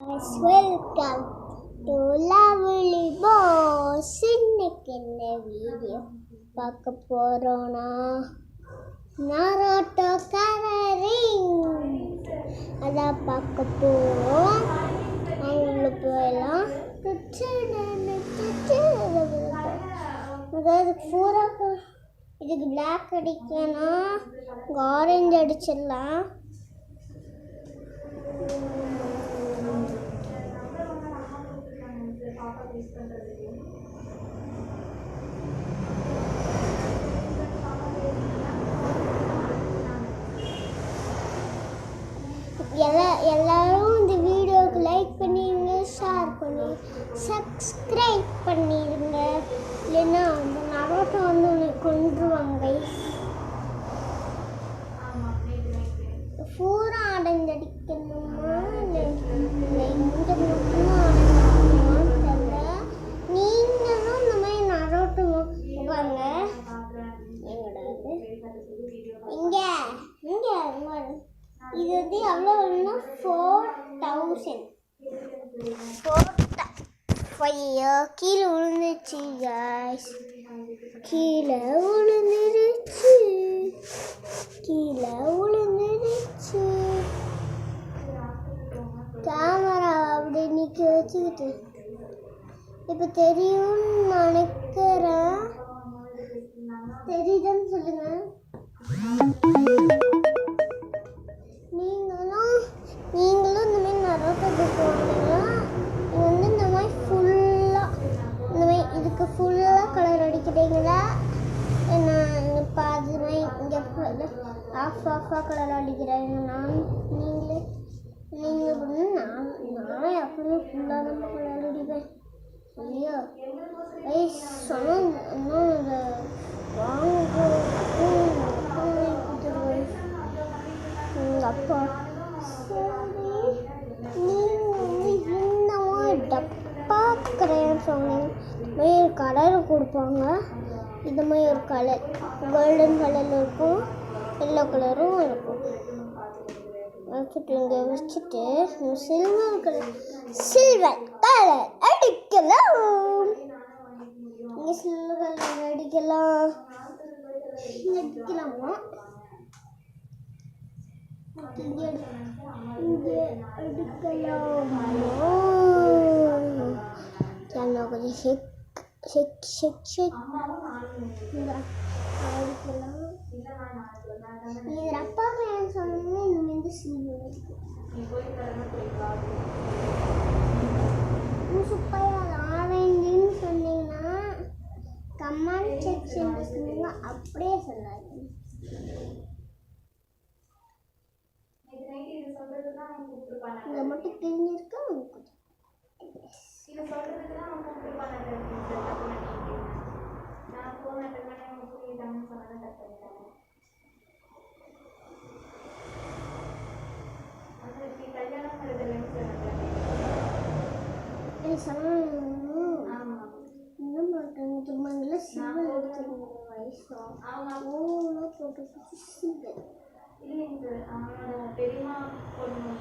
Welcome to Lovely Boss. இன்னைக்கு என்ன video பார்க்க போறோம்னா நாரோட்டோ கலரிங் அதான் பார்க்க போறோம். அவங்கள போயெல்லாம் அதாவது பூரா இதுக்கு பிளாக் அடிக்கணும், ஆரஞ்சு அடிச்சிடலாம். எல்லாரும் இந்த வீடியோவுக்கு லைக் பண்ணிடுங்க, ஷேர் பண்ணி சப்ஸ்கிரைப் பண்ணிடுங்க. இல்லைன்னா அந்த நரோட்டோ வந்து உனக்கு கொண்டுருவாங்க. பூரா அடைஞ்சடிக்கணுமா இல்லை இங்கே மட்டும் அடைஞ்சிக்கணுமான்னு தெரியல. நீங்களும் இந்த மாதிரி நரோட்டோ வாங்க. இங்கே இங்கே இது வந்து எவ்வளோ வரும்னா 4000 கீழே விழுந்துச்சு guys. கீழே விழுந்துருச்சு. கேமரா அப்படி நிற்க வச்சுக்கிட்டு இப்போ தெரியும்னு நினைக்கிறேன். தெரியுதுன்னு சொல்லுங்க. நீங்களும் இந்த மாதிரி நரோட்டோ புக் வாங்கினா இது வந்து இந்த மாதிரி ஃபுல்லாக இந்த மாதிரி இதுக்கு ஃபுல்லாக கலர் அடிக்கிறீங்களா? நான் இங்கே பாதி மாதிரி இங்கே ஆஃபாக கலர் அடிக்கிறேன். நீங்கள் பண்ணி நானே எப்பவுமே ஃபுல்லாக நம்ம கலர் அடிப்பேன். ஐயோ சொன்னால் இன்னும் இதை வாங்க அப்பா இந்த மாதிரி டப்பா கரையான்னு சொன்னீங்க ஒரு கலர் கொடுப்பாங்க. இந்த மாதிரி ஒரு கலர் கோல்டன் கலரில் இருக்கும், எல்லோ கலரும் இருக்கும். வச்சுட்டு இங்கே வச்சுட்டு சில்வர் கலர் அடிக்கலாம். இங்கே சில்வர் கலர் அடிக்கலாமா? இங்கே அடிக்கலாமா? கொஞ்சம் ஷெக் அடிக்கலாம். இது ரப்பா கிரையான் சொன்னீங்கன்னா இன்னும் வந்து சில்வர் அடிக்கும். சூப்பராக ஆரஞ்சுன்னு சொன்னீங்கன்னா கமெண்ட் செக்ஷனில் சொன்னீங்கன்னா அப்படியே சொல்லாது. இதை மட்டும் தெரிஞ்சிருக்கா உங்களுக்கு? இன்னும் மாட்டாங்க திரும்ப சில்வர் எடுத்துருங்க. வயசா போட்டு சில்வர் பெரியமா பொண்ணு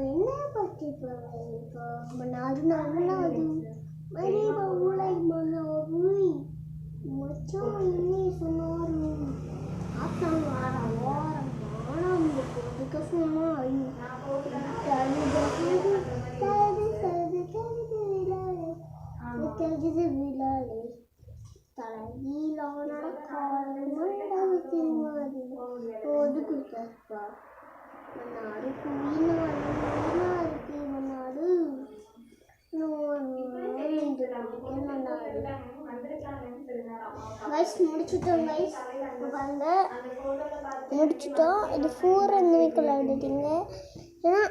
என்ன பற்றி அது நல்லாது மணி பவுளை மனோவி மச்சான் என்ன சொன்னாரு? ஆத்தான் வாரம் வாரம் வாரம் அதுக்கு சொன்னா விழாலே தலையிலான காலம் மண்டபத்தி மாதிரி போது கொடுத்தா மன்னாடு குவின இருக்கு. மன்னாடு முடிச்சிட்டோம். இது 4 அந்த விளையாடிட்டீங்க. ஏன்னா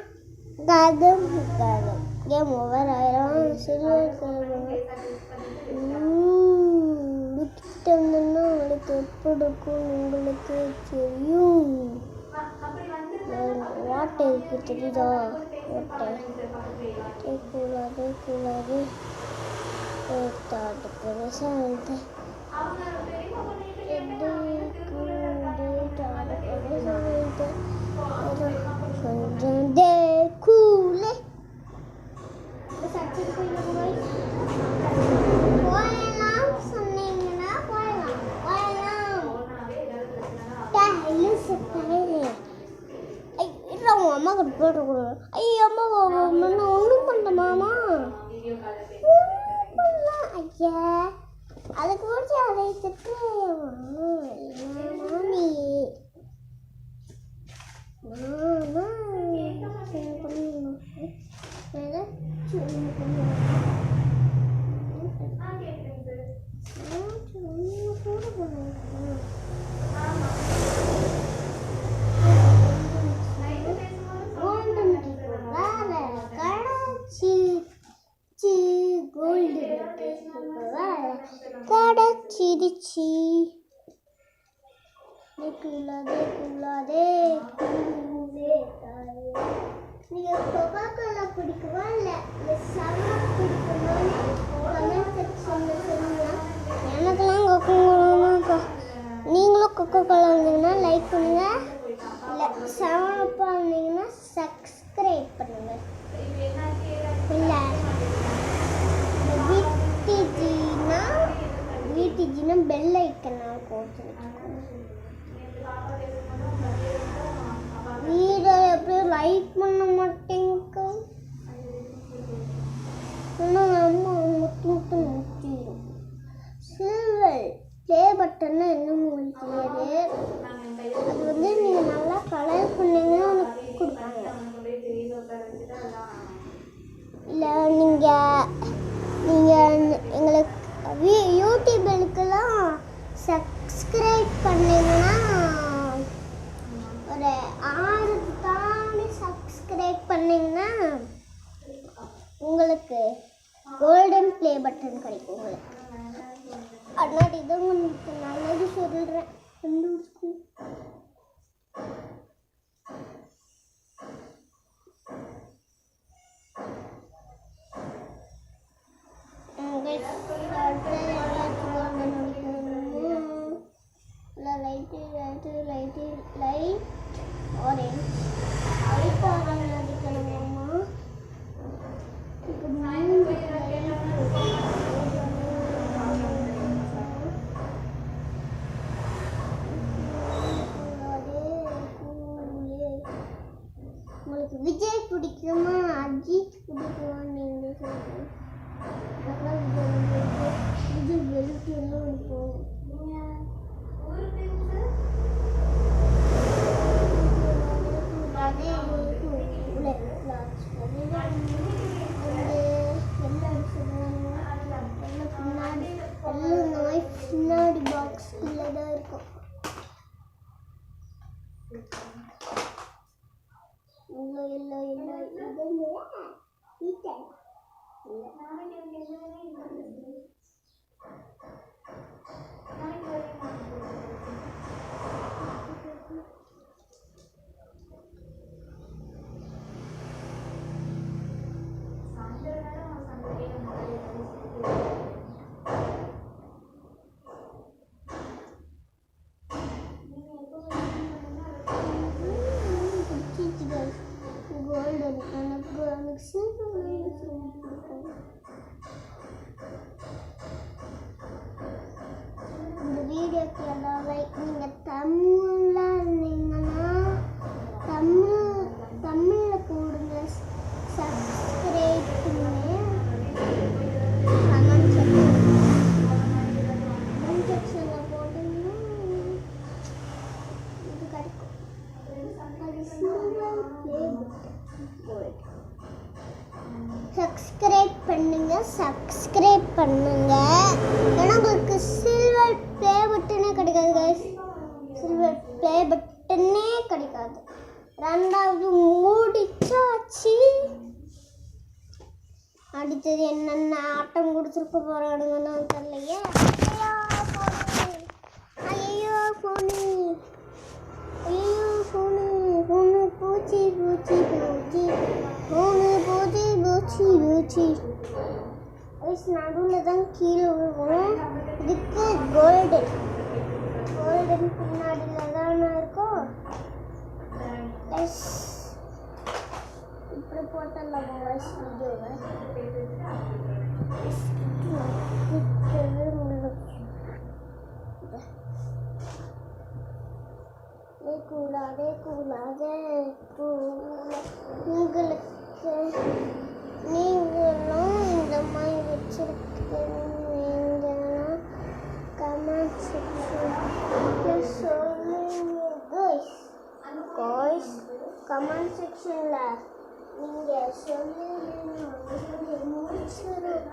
கேம் ஓவர் ஆயிரம். சில்வர் கலர் விட்டுட்டு வந்தோம்னா உங்களுக்கு எப்படி இருக்கும் உங்களுக்கு தெரியும். வாட்டை இருக்கு தெரியுதா? வாட்டை கூடாது தாட்டு பெருசாக போட்டுக்கணும். ஐயோ அம்மா நான் ஒன்றும் பண்ணல மாமா. ஐயா அதுக்கு முடிச்சு அதை திட்டுறேன் நீ. கடைச்சிருச்சி நீங்கள் கொக்கோ கோலா பிடிக்குமா இல்லை செவன் பிடிக்குமான்னு கமெண்ட் செக்ஷனில் சொல்லுங்கள். எனக்கெல்லாம் கொக்கோ கோலா. நீங்களும் கொக்கோ கோலா இருந்தீங்கன்னா லைக் பண்ணுங்கள், இல்லை செவன் அப்பா இருந்தீங்கன்னா சப்ஸ்கிரைப் பண்ணுங்கள். இல்லை வீட்டுஜினா பெல் ஐக்கனா போட்டு வீடியோ எப்படி லைக் பண்ண மாட்டேங்க. அம்மா முட்டு முட்டிடும். சில்வர் ப்ளே பட்டன்னா இன்னும் உங்களுக்கு தெரியாது. அது வந்து நீங்கள் நல்லா கலர் பண்ணீங்கன்னா உனக்கு கொடுப்பாங்க. இல்லை நீங்கள் எங்களுக்கு யூடியூபுக்கெல்லாம் சப்ஸ்கிரைப் பண்ணிங்கன்னா ஒரு 6 தாண்டி சப்ஸ்கிரைப் பண்ணிங்கன்னா உங்களுக்கு கோல்டன் ப்ளே பட்டன் கிடைக்கும் உங்களுக்கு. அதனால் இதை உங்களுக்கு நல்லது சொல்கிறேன். லைட் ஆரஞ்ச் அடிக்கணுமா? உங்களுக்கு விஜய் பிடிக்குமா அஜித் பிடிக்குமா? நீங்கள் சொல்லுங்கள். விஜய் வெளுத்து எல்லாம் இருக்கும். பின்னாடி பாக்ஸ் தான் இருக்கும். இந்த வீடியோக்கு எல்லாம் லைக். நீங்கள் தமிழாக இருந்தீங்கன்னா தமிழில் போடுங்க. சப்ஸ்கிரைப் பண்ணி கமெண்ட் செக்ஷனில் போட்டிங்கன்னா இது கிடைக்கும். அது சில்வர் ப்ளே பட்டன். சப்ஸ்கிரைப் பண்ணுங்க. ஏன்னா உங்களுக்கு சில்வர் ப்ளே பட்டனே கிடைக்காது கைஸ். சில்வர் ப்ளே பட்டனே கிடைக்காது. ரெண்டாவது மூடிச்சாச்சு. அடுத்தது என்னென்ன ஆட்டம் கொடுத்துருக்க போறானுங்கன்னு தெரியலையே. ஐயோ ஃபோனு ஃபோனு பூச்சி பூச்சி பூச்சி ஃபோனு பூச்சி பூச்சி பூச்சி. நடுவில் தான் கீழே விழுவோம். இதுக்கு கோல்டன் பின்னாடியில் தானே இருக்கும். இப்படி போட்டலாம் வாய்ஸ் வீடியோவை. கூடா வரக்கூடாது. உங்களுக்கு நீங்களும் இந்த மாதிரி வச்சிருக்கீங்கன்னா கமெண்ட் செக்ஷன் சொல்லுங்க காய்ஸ். கமெண்ட் செக்ஷனில் நீங்கள் சொல்லுங்க முடிச்சிடும்.